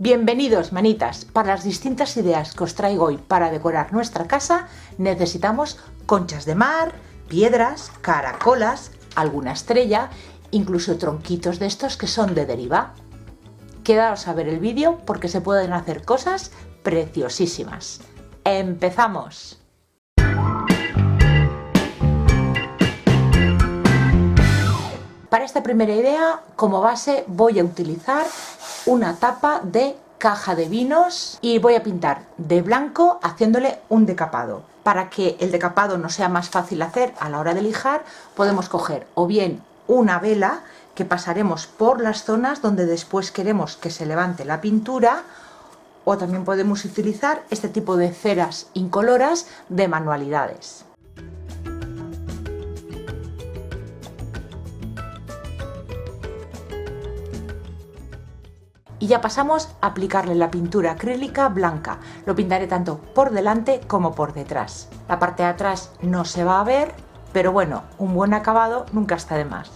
Bienvenidos, manitas. Para las distintas ideas que os traigo hoy para decorar nuestra casa, necesitamos conchas de mar, piedras, caracolas, alguna estrella, incluso tronquitos de estos que son de deriva. Quedaos a ver el vídeo porque se pueden hacer cosas preciosísimas. ¡Empezamos! Para esta primera idea, como base, voy a utilizar una tapa de caja de vinos y voy a pintar de blanco haciéndole un decapado. Para que el decapado no sea más fácil hacer a la hora de lijar, podemos coger o bien una vela que pasaremos por las zonas donde después queremos que se levante la pintura, o también podemos utilizar este tipo de ceras incoloras de manualidades. Y ya pasamos a aplicarle la pintura acrílica blanca. Lo pintaré tanto por delante como por detrás. La parte de atrás no se va a ver, pero bueno, un buen acabado nunca está de más.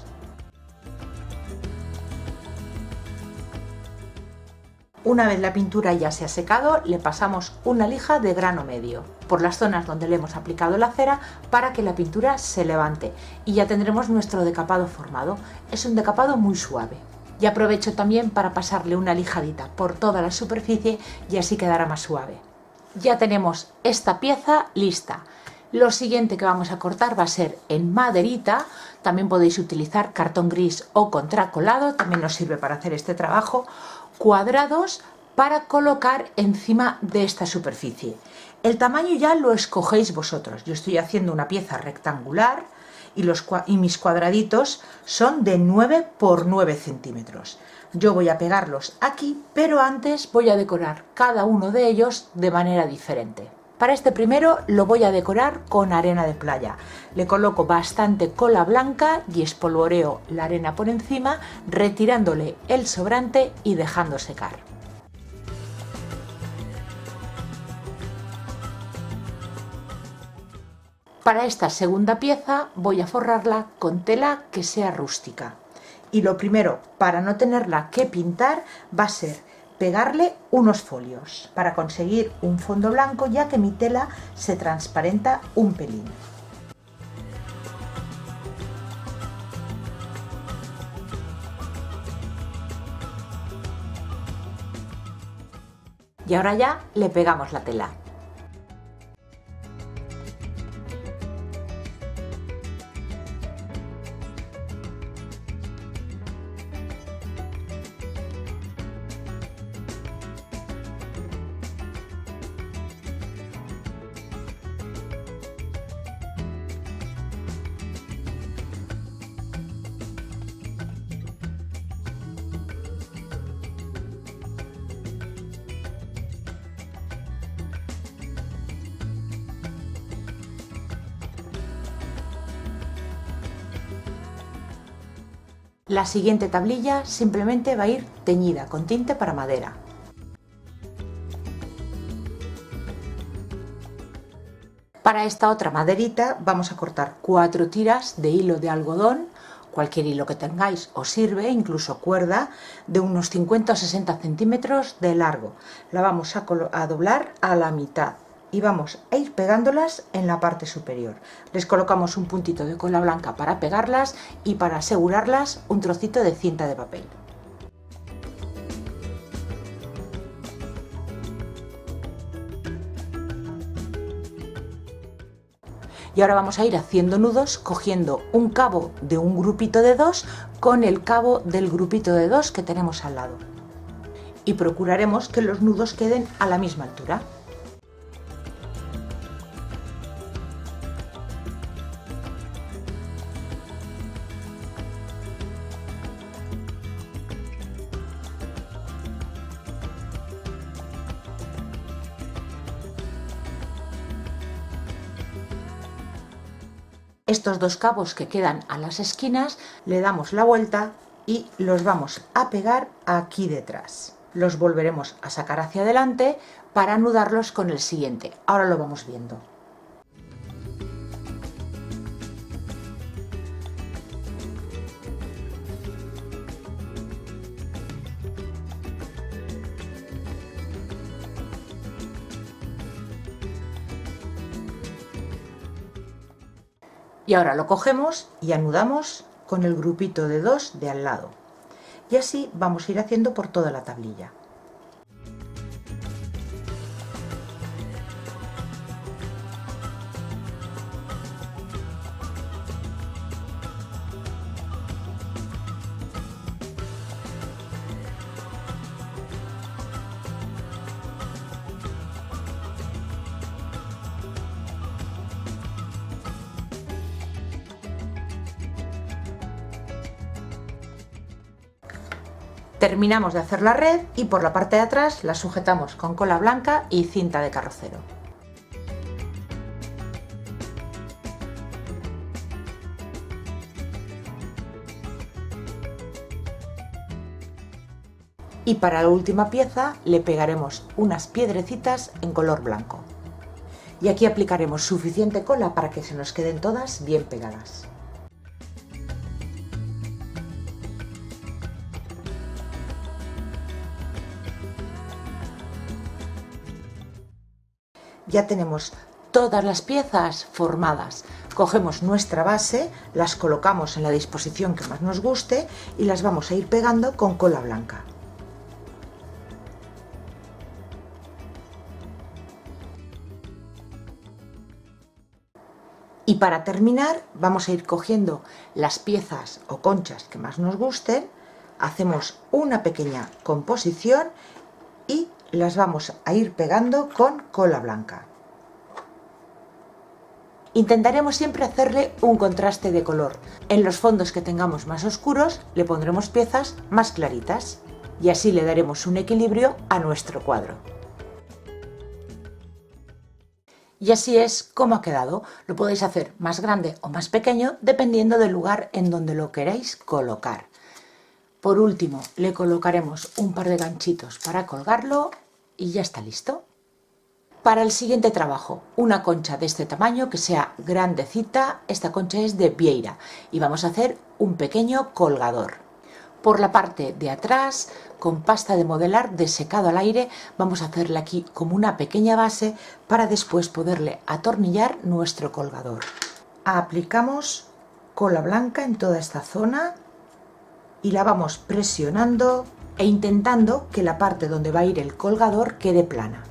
Una vez la pintura ya se ha secado, le pasamos una lija de grano medio por las zonas donde le hemos aplicado la cera para que la pintura se levante y ya tendremos nuestro decapado formado. Es un decapado muy suave. Y aprovecho también para pasarle una lijadita por toda la superficie y así quedará más suave. Ya tenemos esta pieza lista. Lo siguiente que vamos a cortar va a ser en maderita. También podéis utilizar cartón gris o contracolado, también nos sirve para hacer este trabajo. Cuadrados para colocar encima de esta superficie. El tamaño ya lo escogéis vosotros. Yo estoy haciendo una pieza rectangular y mis cuadraditos son de 9 por 9 centímetros. Yo voy a pegarlos aquí, pero antes voy a decorar cada uno de ellos de manera diferente. Para este primero lo voy a decorar con arena de playa. Le coloco bastante cola blanca y espolvoreo la arena por encima, retirándole el sobrante y dejando secar. Para esta segunda pieza voy a forrarla con tela que sea rústica. Y lo primero, para no tenerla que pintar, va a ser pegarle unos folios para conseguir un fondo blanco, ya que mi tela se transparenta un pelín. Y ahora ya le pegamos la tela. La siguiente tablilla simplemente va a ir teñida con tinte para madera. Para esta otra maderita vamos a cortar 4 tiras de hilo de algodón, cualquier hilo que tengáis os sirve, incluso cuerda, de unos 50 o 60 centímetros de largo. La vamos a doblar a la mitad y vamos a ir pegándolas en la parte superior. Les colocamos un puntito de cola blanca para pegarlas y para asegurarlas un trocito de cinta de papel. Y ahora vamos a ir haciendo nudos cogiendo un cabo de un grupito de 2 con el cabo del grupito de 2 que tenemos al lado. Y procuraremos que los nudos queden a la misma altura. Estos dos cabos que quedan a las esquinas le damos la vuelta y los vamos a pegar aquí detrás. Los volveremos a sacar hacia adelante para anudarlos con el siguiente. Ahora lo vamos viendo. Y ahora lo cogemos y anudamos con el grupito de 2 de al lado. Y así vamos a ir haciendo por toda la tablilla. Terminamos de hacer la red y por la parte de atrás la sujetamos con cola blanca y cinta de carrocero. Y para la última pieza le pegaremos unas piedrecitas en color blanco. Y aquí aplicaremos suficiente cola para que se nos queden todas bien pegadas. Ya tenemos todas las piezas formadas. Cogemos nuestra base, las colocamos en la disposición que más nos guste y las vamos a ir pegando con cola blanca. Y para terminar vamos a ir cogiendo las piezas o conchas que más nos gusten, hacemos una pequeña composición y las vamos a ir pegando con cola blanca. Intentaremos siempre hacerle un contraste de color. En los fondos que tengamos más oscuros le pondremos piezas más claritas y así le daremos un equilibrio a nuestro cuadro. Y así es como ha quedado. Lo podéis hacer más grande o más pequeño dependiendo del lugar en donde lo queráis colocar. Por último, le colocaremos un par de ganchitos para colgarlo y ya está listo. Para el siguiente trabajo, una concha de este tamaño que sea grandecita. Esta concha es de Vieira y vamos a hacer un pequeño colgador. Por la parte de atrás, con pasta de modelar de secado al aire, vamos a hacerle aquí como una pequeña base para después poderle atornillar nuestro colgador. Aplicamos cola blanca en toda esta zona y la vamos presionando e intentando que la parte donde va a ir el colgador quede plana.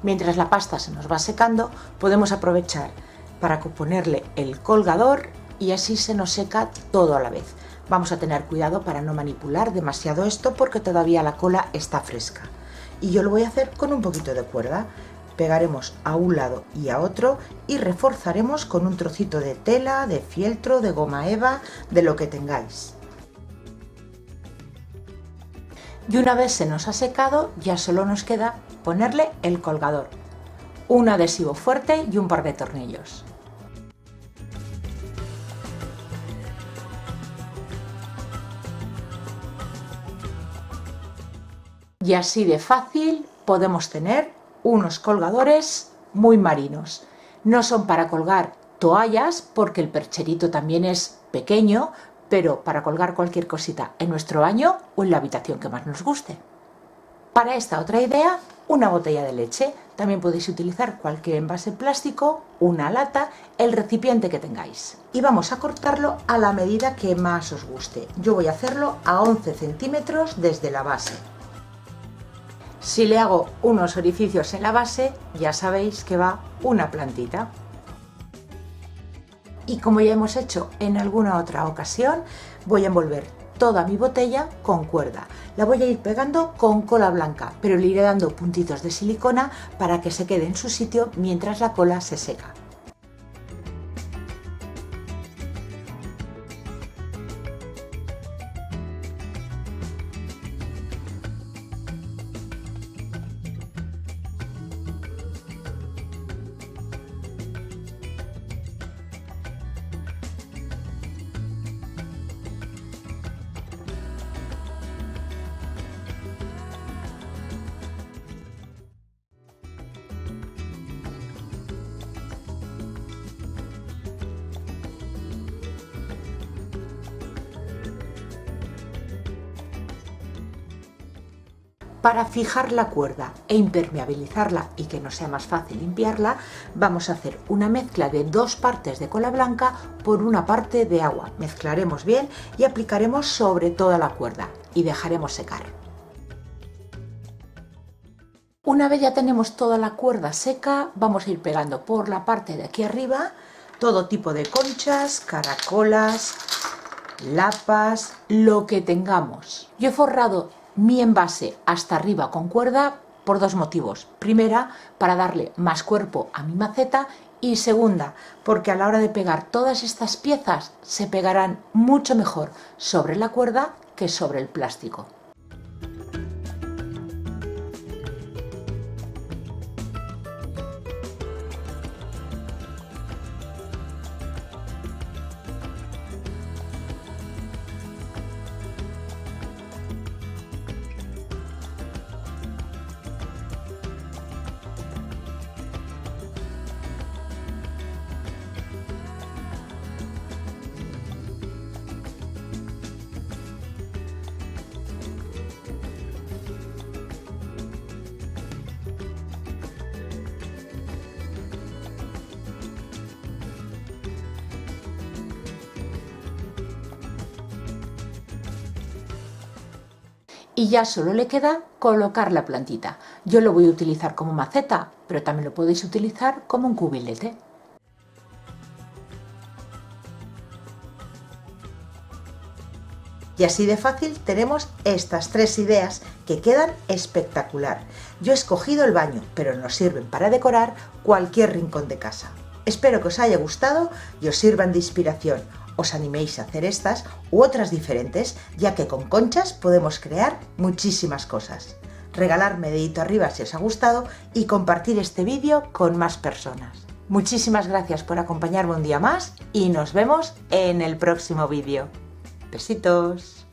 Mientras la pasta se nos va secando, podemos aprovechar para ponerle el colgador y así se nos seca todo a la vez. Vamos a tener cuidado para no manipular demasiado esto porque todavía la cola está fresca. Y yo lo voy a hacer con un poquito de cuerda. Pegaremos a un lado y a otro y reforzaremos con un trocito de tela, de fieltro, de goma eva, de lo que tengáis. Y una vez se nos ha secado, ya solo nos queda ponerle el colgador, un adhesivo fuerte y un par de tornillos. Y así de fácil podemos tener unos colgadores muy marinos. No son para colgar toallas porque el percherito también es pequeño, pero para colgar cualquier cosita en nuestro baño o en la habitación que más nos guste. Para esta otra idea, una botella de leche. También podéis utilizar cualquier envase plástico, una lata, el recipiente que tengáis. Y vamos a cortarlo a la medida que más os guste. Yo voy a hacerlo a 11 centímetros desde la base. Si le hago unos orificios en la base, ya sabéis que va una plantita. Y como ya hemos hecho en alguna otra ocasión, voy a envolver toda mi botella con cuerda. La voy a ir pegando con cola blanca, pero le iré dando puntitos de silicona para que se quede en su sitio mientras la cola se seca. Para fijar la cuerda e impermeabilizarla y que nos sea más fácil limpiarla, vamos a hacer una mezcla de 2 partes de cola blanca por 1 parte de agua. Mezclaremos bien y aplicaremos sobre toda la cuerda y dejaremos secar. Una vez ya tenemos toda la cuerda seca, vamos a ir pegando por la parte de aquí arriba todo tipo de conchas, caracolas, lapas, lo que tengamos. Yo he forrado mi envase hasta arriba con cuerda por 2 motivos. Primera, para darle más cuerpo a mi maceta, y segunda, porque a la hora de pegar todas estas piezas se pegarán mucho mejor sobre la cuerda que sobre el plástico. Y ya solo le queda colocar la plantita. Yo lo voy a utilizar como maceta, pero también lo podéis utilizar como un cubilete. Y así de fácil tenemos estas 3 ideas que quedan espectacular. Yo he escogido el baño, pero nos sirven para decorar cualquier rincón de casa. Espero que os haya gustado y os sirvan de inspiración. Os animéis a hacer estas u otras diferentes, ya que con conchas podemos crear muchísimas cosas. Regalarme dedito arriba si os ha gustado y compartir este vídeo con más personas. Muchísimas gracias por acompañarme un día más y nos vemos en el próximo vídeo. Besitos.